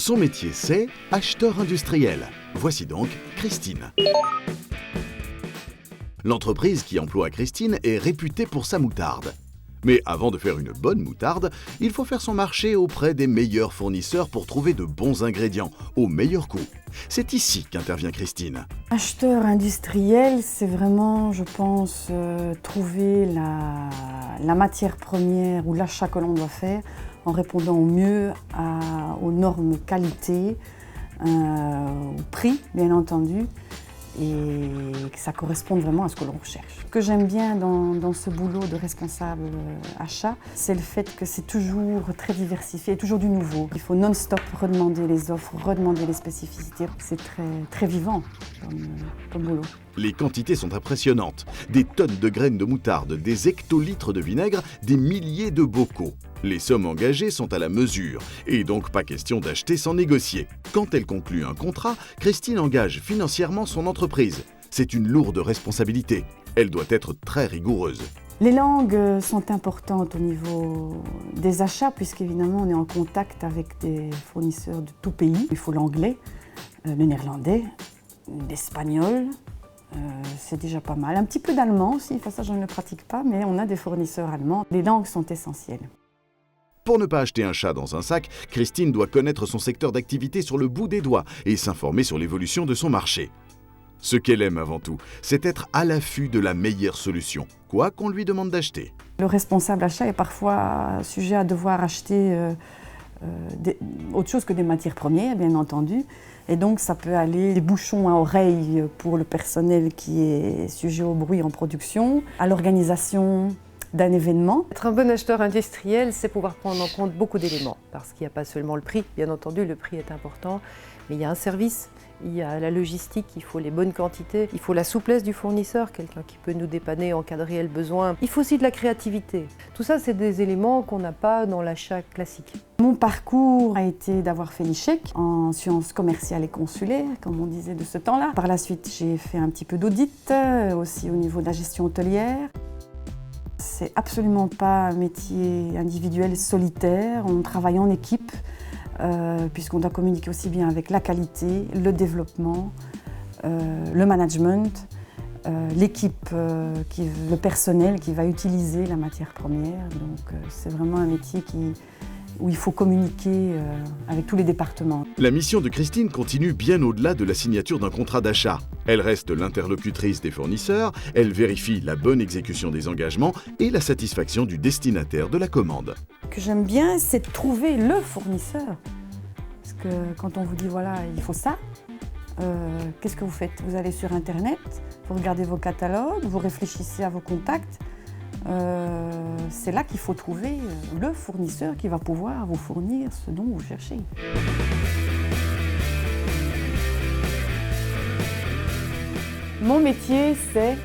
Son métier, c'est acheteur industriel. Voici donc Christine. L'entreprise qui emploie Christine est réputée pour sa moutarde. Mais avant de faire une bonne moutarde, il faut faire son marché auprès des meilleurs fournisseurs pour trouver de bons ingrédients, au meilleur coût. C'est ici qu'intervient Christine. Acheteur industriel, c'est vraiment, je pense, trouver la matière première ou l'achat que l'on doit faire en répondant au mieux aux normes qualité, au prix, bien entendu, et que ça corresponde vraiment à ce que l'on recherche. Ce que j'aime bien dans ce boulot de responsable achat, c'est le fait que c'est toujours très diversifié, toujours du nouveau. Il faut non-stop redemander les offres, redemander les spécificités. C'est très vivant comme boulot. Les quantités sont impressionnantes. Des tonnes de graines de moutarde, des hectolitres de vinaigre, des milliers de bocaux. Les sommes engagées sont à la mesure, et donc pas question d'acheter sans négocier. Quand elle conclut un contrat, Christine engage financièrement son entreprise. C'est une lourde responsabilité. Elle doit être très rigoureuse. Les langues sont importantes au niveau des achats, puisqu'évidemment on est en contact avec des fournisseurs de tout pays. Il faut l'anglais, le néerlandais, l'espagnol. C'est déjà pas mal. Un petit peu d'allemand aussi, enfin ça je ne le pratique pas, mais on a des fournisseurs allemands. Les langues sont essentielles. Pour ne pas acheter un chat dans un sac, Christine doit connaître son secteur d'activité sur le bout des doigts et s'informer sur l'évolution de son marché. Ce qu'elle aime avant tout, c'est être à l'affût de la meilleure solution, quoi qu'on lui demande d'acheter. Le responsable achat est parfois sujet à devoir acheter autre chose que des matières premières, bien entendu. Et donc ça peut aller des bouchons à oreille pour le personnel qui est sujet au bruit en production, à l'organisation d'un événement. Être un bon acheteur industriel, c'est pouvoir prendre en compte beaucoup d'éléments, parce qu'il n'y a pas seulement le prix, bien entendu le prix est important, mais il y a un service, il y a la logistique, il faut les bonnes quantités, il faut la souplesse du fournisseur, quelqu'un qui peut nous dépanner en cas de réel besoin. Il faut aussi de la créativité. Tout ça, c'est des éléments qu'on n'a pas dans l'achat classique. Mon parcours a été d'avoir fait l'ICHEC en sciences commerciales et consulaires, comme on disait de ce temps-là. Par la suite, j'ai fait un petit peu d'audit, aussi au niveau de la gestion hôtelière. C'est absolument pas un métier individuel solitaire, on travaille en équipe, puisqu'on doit communiquer aussi bien avec la qualité, le développement, le management, l'équipe, le personnel qui va utiliser la matière première. Donc c'est vraiment un métier où il faut communiquer avec tous les départements. La mission de Christine continue bien au-delà de la signature d'un contrat d'achat. Elle reste l'interlocutrice des fournisseurs, elle vérifie la bonne exécution des engagements et la satisfaction du destinataire de la commande. Ce que j'aime bien, c'est de trouver le fournisseur. Parce que quand on vous dit voilà, il faut ça, qu'est-ce que vous faites? Vous allez sur Internet, vous regardez vos catalogues, vous réfléchissez à vos contacts. C'est là qu'il faut trouver le fournisseur qui va pouvoir vous fournir ce dont vous cherchez. Mon métier, c'est